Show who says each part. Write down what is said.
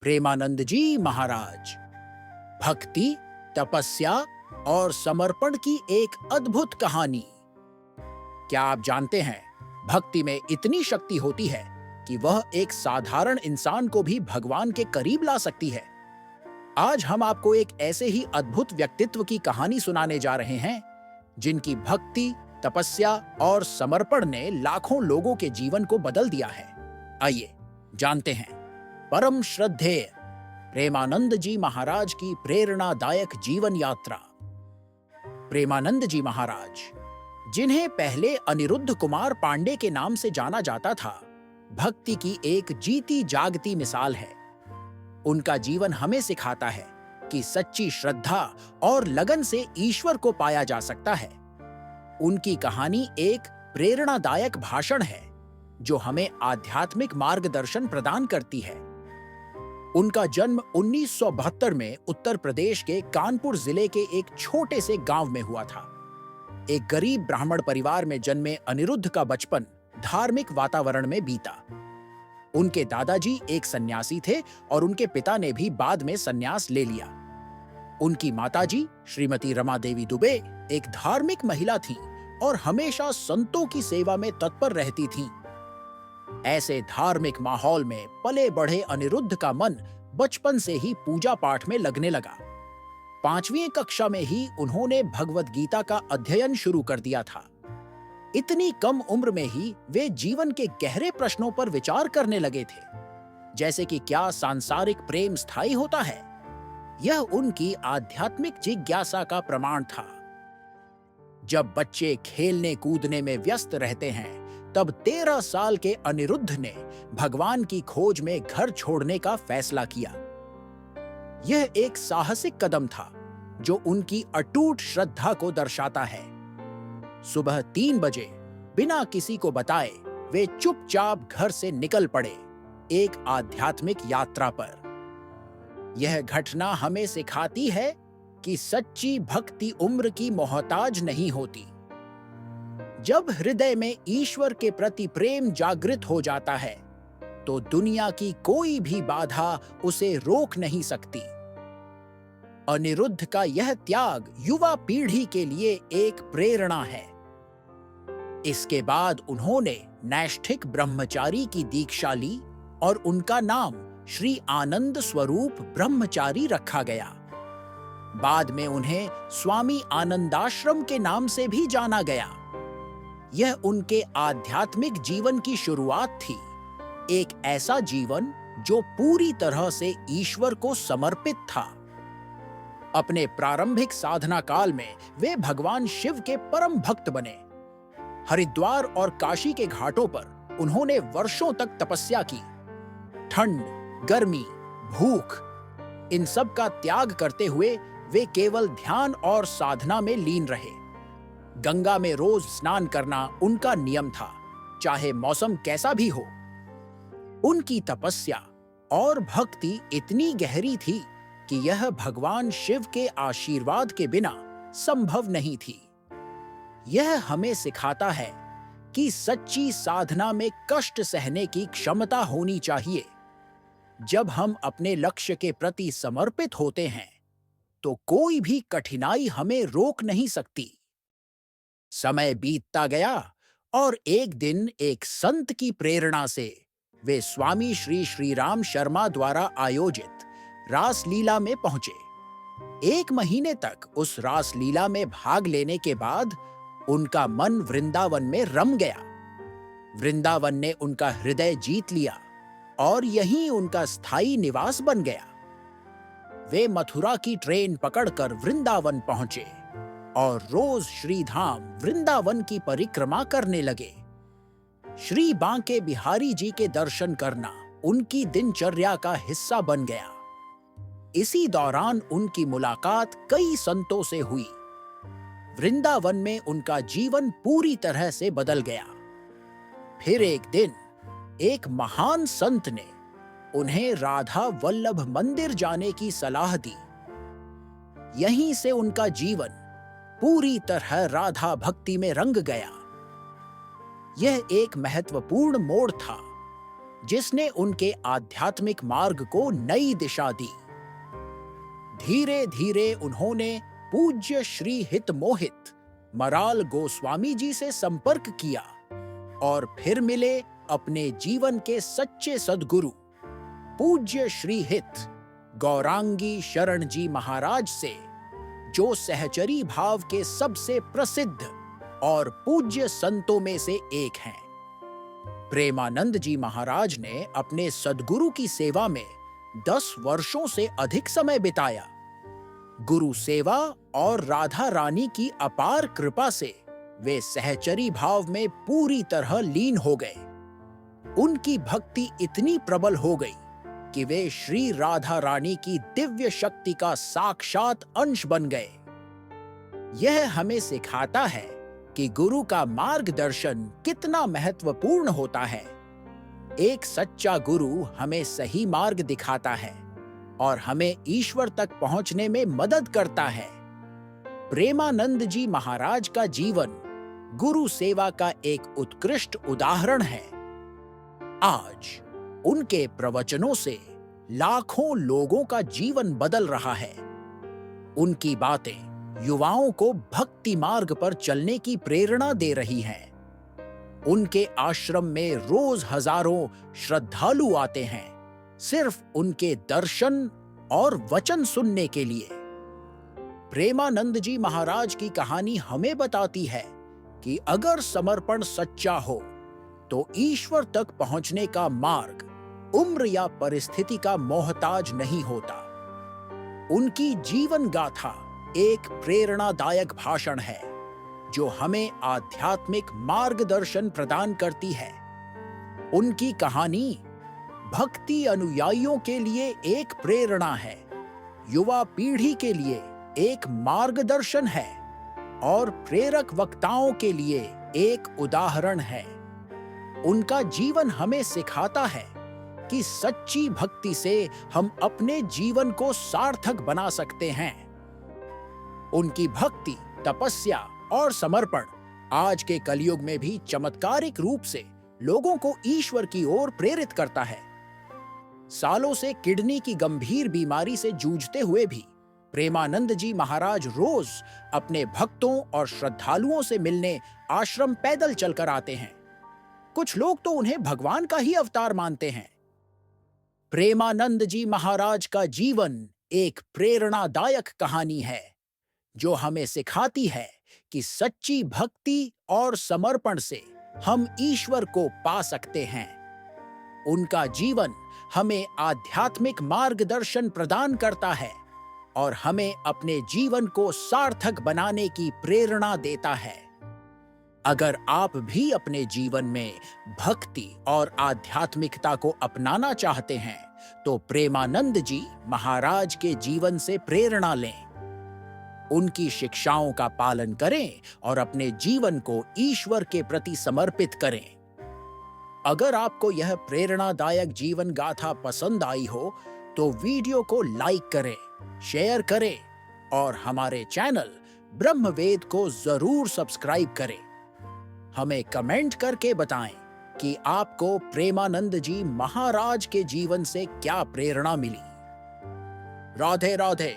Speaker 1: प्रेमानंद जी महाराज। भक्ति, तपस्या और समर्पण की एक अद्भुत कहानी। क्या आप जानते हैं, भक्ति में इतनी शक्ति होती है कि वह एक साधारण इंसान को भी भगवान के करीब ला सकती है। आज हम आपको एक ऐसे ही अद्भुत व्यक्तित्व की कहानी सुनाने जा रहे हैं जिनकी भक्ति, तपस्या और समर्पण ने लाखों लोगों के जीवन को बदल दिया है। आइए जानते हैं परम श्रद्धेय प्रेमानंद जी महाराज की प्रेरणादायक जीवन यात्रा। प्रेमानंद जी महाराज, जिन्हें पहले अनिरुद्ध कुमार पांडे के नाम से जाना जाता था, भक्ति की एक जीती जागती मिसाल है। उनका जीवन हमें सिखाता है कि सच्ची श्रद्धा और लगन से ईश्वर को पाया जा सकता है। उनकी कहानी एक प्रेरणादायक भाषण है जो हमें आध्यात्मिक मार्गदर्शन प्रदान करती है। उनका जन्म 1972 में उत्तर प्रदेश के कानपुर जिले के एक छोटे से गांव में हुआ था। एक गरीब ब्राह्मण परिवार में जन्मे अनिरुद्ध का बचपन धार्मिक वातावरण में बीता। उनके दादाजी एक सन्यासी थे और उनके पिता ने भी बाद में सन्यास ले लिया। उनकी माताजी श्रीमती रमा देवी दुबे एक धार्मिक महिला थीं और हमेशा संतों की सेवा में तत्पर रहती थीं। ऐसे धार्मिक माहौल में पले बढ़े अनिरुद्ध का मन बचपन से ही पूजा पाठ में लगने लगा। 5वीं कक्षा में ही उन्होंने भगवद गीता का अध्ययन शुरू कर दिया था। इतनी कम उम्र में ही वे जीवन के गहरे प्रश्नों पर विचार करने लगे थे, जैसे कि क्या सांसारिक प्रेम स्थायी होता है। यह उनकी आध्यात्मिक जिज्ञासा का प्रमाण था। जब बच्चे खेलने कूदने में व्यस्त रहते हैं, तब 13 साल के अनिरुद्ध ने भगवान की खोज में घर छोड़ने का फैसला किया। यह एक साहसिक कदम था जो उनकी अटूट श्रद्धा को दर्शाता है। सुबह 3 बजे बिना किसी को बताए वे चुपचाप घर से निकल पड़े, एक आध्यात्मिक यात्रा पर। यह घटना हमें सिखाती है कि सच्ची भक्ति उम्र की मोहताज नहीं होती। जब हृदय में ईश्वर के प्रति प्रेम जागृत हो जाता है, तो दुनिया की कोई भी बाधा उसे रोक नहीं सकती। अनिरुद्ध का यह त्याग युवा पीढ़ी के लिए एक प्रेरणा है। इसके बाद उन्होंने नैष्ठिक ब्रह्मचारी की दीक्षा ली और उनका नाम श्री आनंद स्वरूप ब्रह्मचारी रखा गया। बाद में उन्हें स्वामी आनंदाश्रम के नाम से भी जाना गया। यह उनके आध्यात्मिक जीवन की शुरुआत थी, एक ऐसा जीवन जो पूरी तरह से ईश्वर को समर्पित था। अपने प्रारंभिक साधना काल में वे भगवान शिव के परम भक्त बने। हरिद्वार और काशी के घाटों पर उन्होंने वर्षों तक तपस्या की। ठंड, गर्मी, भूख, इन सब का त्याग करते हुए वे केवल ध्यान और साधना में लीन रहे। गंगा में रोज स्नान करना उनका नियम था, चाहे मौसम कैसा भी हो। उनकी तपस्या और भक्ति इतनी गहरी थी कि यह भगवान शिव के आशीर्वाद के बिना संभव नहीं थी। यह हमें सिखाता है कि सच्ची साधना में कष्ट सहने की क्षमता होनी चाहिए। जब हम अपने लक्ष्य के प्रति समर्पित होते हैं, तो कोई भी कठिनाई हमें रोक नहीं सकती। समय बीतता गया और एक दिन एक संत की प्रेरणा से वे स्वामी श्री श्रीराम शर्मा द्वारा आयोजित रासलीला में पहुंचे। 1 महीने तक उस रासलीला में भाग लेने के बाद उनका मन वृंदावन में रम गया। वृंदावन ने उनका हृदय जीत लिया और यहीं उनका स्थायी निवास बन गया। वे मथुरा की ट्रेन पकड़कर वृंदावन पहुंचे और रोज श्रीधाम वृंदावन की परिक्रमा करने लगे। श्री बांके बिहारी जी के दर्शन करना उनकी दिनचर्या का हिस्सा बन गया। इसी दौरान उनकी मुलाकात कई संतों से हुई। वृंदावन में उनका जीवन पूरी तरह से बदल गया। फिर एक दिन एक महान संत ने उन्हें राधा वल्लभ मंदिर जाने की सलाह दी। यहीं से उनका जीवन पूरी तरह राधा भक्ति में रंग गया। यह एक महत्वपूर्ण मोड़ था जिसने उनके आध्यात्मिक मार्ग को नई दिशा दी। धीरे धीरे उन्होंने पूज्य श्री हितमोहित मराल गोस्वामी जी से संपर्क किया और फिर मिले अपने जीवन के सच्चे सद्गुरु पूज्य श्री हित गौरांगी शरण जी महाराज से, जो सहचरी भाव के सबसे प्रसिद्ध और पूज्य संतों में से एक हैं। प्रेमानंद जी महाराज ने अपने सद्गुरु की सेवा में 10 वर्षों से अधिक समय बिताया। गुरु सेवा और राधा रानी की अपार कृपा से वे सहचरी भाव में पूरी तरह लीन हो गए। उनकी भक्ति इतनी प्रबल हो गई कि वे श्री राधा रानी की दिव्य शक्ति का साक्षात अंश बन गए। यह हमें सिखाता है कि गुरु का मार्गदर्शन कितना महत्वपूर्ण होता है। एक सच्चा गुरु हमें सही मार्ग दिखाता है और हमें ईश्वर तक पहुंचने में मदद करता है। प्रेमानंद जी महाराज का जीवन गुरु सेवा का एक उत्कृष्ट उदाहरण है। आज उनके प्रवचनों से लाखों लोगों का जीवन बदल रहा है। उनकी बातें युवाओं को भक्ति मार्ग पर चलने की प्रेरणा दे रही हैं। उनके आश्रम में रोज हजारों श्रद्धालु आते हैं, सिर्फ उनके दर्शन और वचन सुनने के लिए। प्रेमानंद जी महाराज की कहानी हमें बताती है कि अगर समर्पण सच्चा हो तो ईश्वर तक पहुंचने का मार्ग उम्र या परिस्थिति का मोहताज नहीं होता। उनकी जीवन गाथा एक प्रेरणादायक भाषण है जो हमें आध्यात्मिक मार्गदर्शन प्रदान करती है। उनकी कहानी भक्ति अनुयायियों के लिए एक प्रेरणा है, युवा पीढ़ी के लिए एक मार्गदर्शन है और प्रेरक वक्ताओं के लिए एक उदाहरण है। उनका जीवन हमें सिखाता है कि सच्ची भक्ति से हम अपने जीवन को सार्थक बना सकते हैं। उनकी भक्ति, तपस्या और समर्पण आज के कलयुग में भी चमत्कारिक रूप से लोगों को ईश्वर की ओर प्रेरित करता है। सालों से किडनी की गंभीर बीमारी से जूझते हुए भी प्रेमानंद जी महाराज रोज अपने भक्तों और श्रद्धालुओं से मिलने आश्रम पैदल चलकर आते हैं। कुछ लोग तो उन्हें भगवान का ही अवतार मानते हैं। प्रेमानंद जी महाराज का जीवन एक प्रेरणादायक कहानी है जो हमें सिखाती है कि सच्ची भक्ति और समर्पण से हम ईश्वर को पा सकते हैं। उनका जीवन हमें आध्यात्मिक मार्गदर्शन प्रदान करता है और हमें अपने जीवन को सार्थक बनाने की प्रेरणा देता है। अगर आप भी अपने जीवन में भक्ति और आध्यात्मिकता को अपनाना चाहते हैं तो प्रेमानंद जी महाराज के जीवन से प्रेरणा लें। उनकी शिक्षाओं का पालन करें और अपने जीवन को ईश्वर के प्रति समर्पित करें। अगर आपको यह प्रेरणादायक जीवन गाथा पसंद आई हो तो वीडियो को लाइक करें, शेयर करें और हमारे चैनल ब्रह्मवेद को जरूर सब्सक्राइब करें। हमें कमेंट करके बताएं कि आपको प्रेमानंद जी महाराज के जीवन से क्या प्रेरणा मिली। राधे राधे।